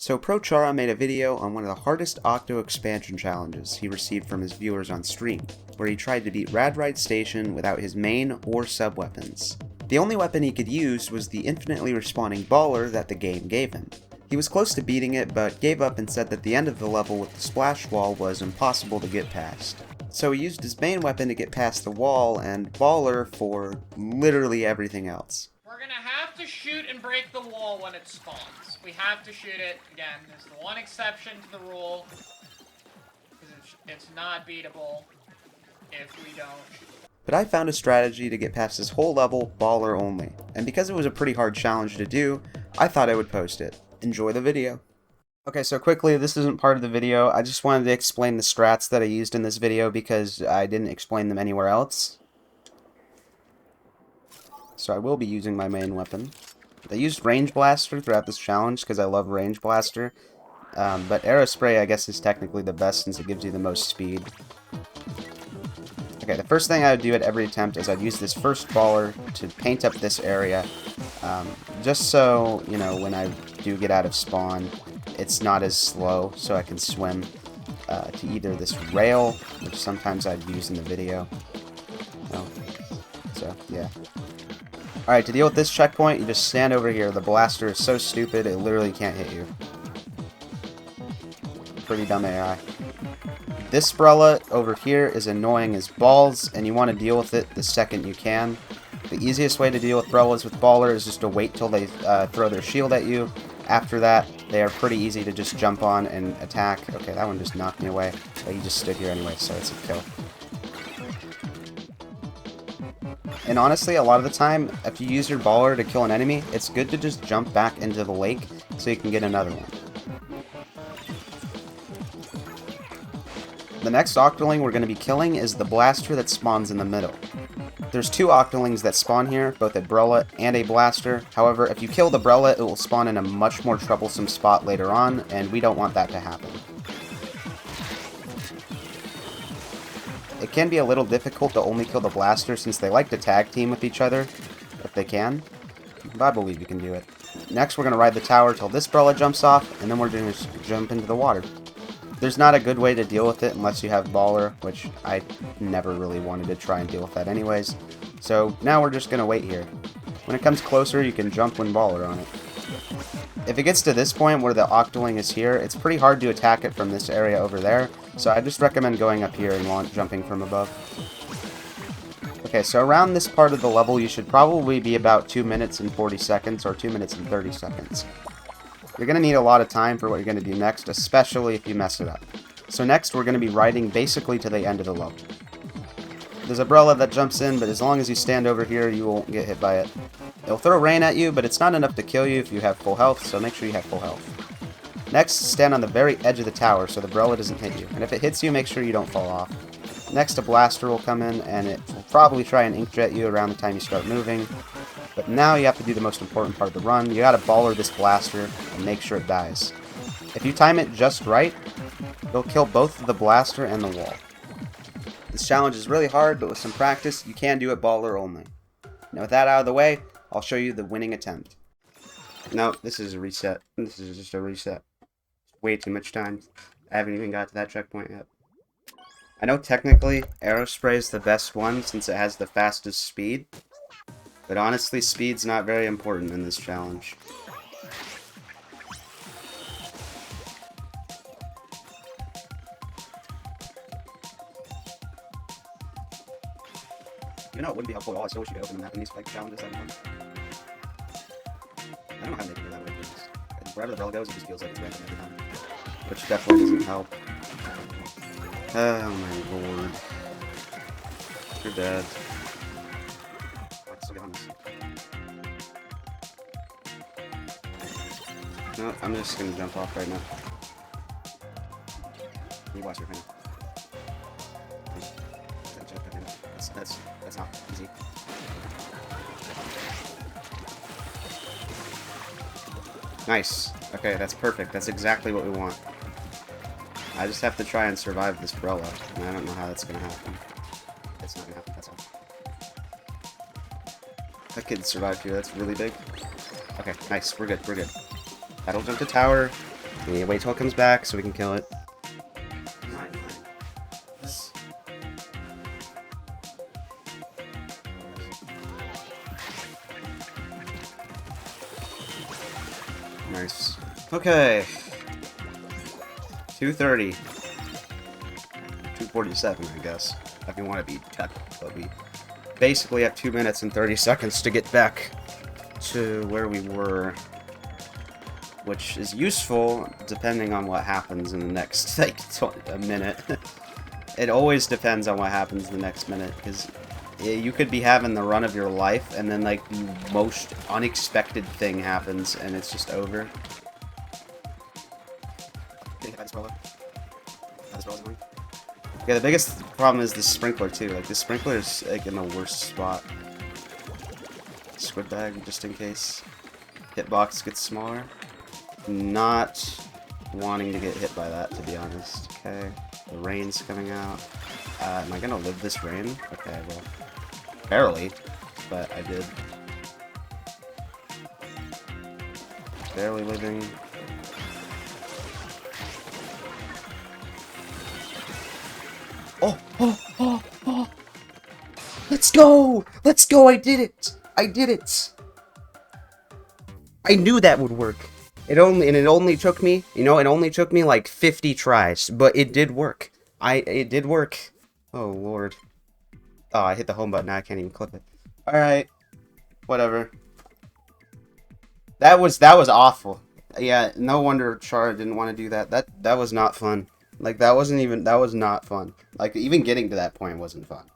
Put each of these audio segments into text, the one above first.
So ProChara made a video on one of the hardest Octo Expansion challenges he received from his viewers on stream, where he tried to beat Rad Ride Station without his main or sub-weapons. The only weapon he could use was the infinitely respawning baller that the game gave him. He was close to beating it, but gave up and said that the end of the level with the splash wall was impossible to get past. So he used his main weapon to get past the wall, and baller for literally everything else. We're gonna have to shoot and break the wall when it spawns. We have to shoot it. Again, there's the one exception to the rule. Because it's not beatable if we don't. But I found a strategy to get past this whole level baller only, and because it was a pretty hard challenge to do, I thought I would post it. Enjoy the video. Okay, so quickly, this isn't part of the video. I just wanted to explain the strats that I used in this video because I didn't explain them anywhere else. So I will be using my main weapon. I used Range Blaster throughout this challenge because I love Range Blaster. But Arrow Spray, I guess, is technically the best since it gives you the most speed. Okay, the first thing I would do at every attempt is I'd use this first baller to paint up this area. Just so, you know, when I do get out of spawn, it's not as slow, so I can swim to either this rail, which sometimes I'd use in the video. So, yeah. Alright, to deal with this checkpoint, you just stand over here. The blaster is so stupid, it literally can't hit you. Pretty dumb AI. This Sprella over here is annoying as balls, and you want to deal with it the second you can. The easiest way to deal with Brellas with Baller is just to wait till they throw their shield at you. After that, they are pretty easy to just jump on and attack. Okay, that one just knocked me away. But he just stood here anyway, so it's a kill. And honestly, a lot of the time, if you use your baller to kill an enemy, it's good to just jump back into the lake so you can get another one. The next Octoling we're going to be killing is the blaster that spawns in the middle. There's two Octolings that spawn here, both a Brella and a blaster. However, if you kill the Brella, it will spawn in a much more troublesome spot later on, and we don't want that to happen. It can be a little difficult to only kill the blaster since they like to tag team with each other, if they can, but I believe you can do it. Next, we're going to ride the tower till this Brella jumps off, and then we're going to jump into the water. There's not a good way to deal with it unless you have baller, which I never really wanted to try and deal with that anyways. So now we're just going to wait here. When it comes closer, you can jump when baller on it. If it gets to this point where the Octoling is here, it's pretty hard to attack it from this area over there, so I just recommend going up here and jumping from above. Okay, so around this part of the level, you should probably be about 2 minutes and 40 seconds, or 2 minutes and 30 seconds. You're going to need a lot of time for what you're going to do next, especially if you mess it up. So next, we're going to be riding basically to the end of the level. There's a Brella that jumps in, but as long as you stand over here, you won't get hit by it. It'll throw rain at you, but it's not enough to kill you if you have full health, so make sure you have full health. Next, stand on the very edge of the tower so the Brella doesn't hit you, and if it hits you, make sure you don't fall off. Next, a blaster will come in, and it will probably try and inkjet you around the time you start moving. But now you have to do the most important part of the run. You gotta baller this blaster and make sure it dies. If you time it just right, it'll kill both the blaster and the wall. This challenge is really hard, but with some practice, you can do it baller only. Now with that out of the way, I'll show you the winning attempt. No, this is a reset. This is just a reset. Way too much time. I haven't even got to that checkpoint yet. I know technically, Arrow Spray is the best one since it has the fastest speed. But honestly, speed's not very important in this challenge. You know, it wouldn't be helpful at all. I still wish you could open the map in these like challenges that one. I don't know how they can do that way. Wherever the bell goes, it just feels like it's random every time. Which definitely doesn't help. Oh my lord. You're dead. Let's get on this. No, I'm just gonna jump off right now. You watch your hand. That's not easy. Nice. Okay, that's perfect. That's exactly what we want. I just have to try and survive this Brella, and I don't know how that's gonna happen. It's not gonna happen, that's all. That kid survived here, that's really big. Okay, nice, we're good, we're good. That'll jump to tower. We need to wait till it comes back so we can kill it. Nice. Okay. 2:30. 2:47, I guess. If you want to be technical, but we basically have 2 minutes and 30 seconds to get back to where we were, which is useful depending on what happens in the next, like, a minute. It always depends on what happens in the next minute, because you could be having the run of your life, and then, like, the most unexpected thing happens, and it's just over. Yeah, the biggest problem is the sprinkler, too. Like, the sprinkler is, like, in the worst spot. Squid bag, just in case. Hitbox gets smaller. Not wanting to get hit by that, to be honest. Okay, the rain's coming out. Am I gonna live this rain? Okay, well, barely, but I did. Barely living. Oh, oh, oh, oh! Let's go! Let's go! I did it! I did it! I knew that would work. It only took me, you know, it only took me like 50 tries, but it did work. It did work. Oh lord. Oh, I hit the home button. Now I can't even clip it. All right, whatever. That was awful. Yeah, no wonder Chara didn't want to do that. That was not fun. Like that was not fun. Like even getting to that point wasn't fun.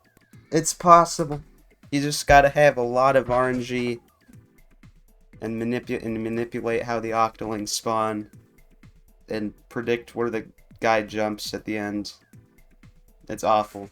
It's possible. You just gotta have a lot of RNG. And manipulate how the octolings spawn, and predict where the guy jumps at the end. It's awful.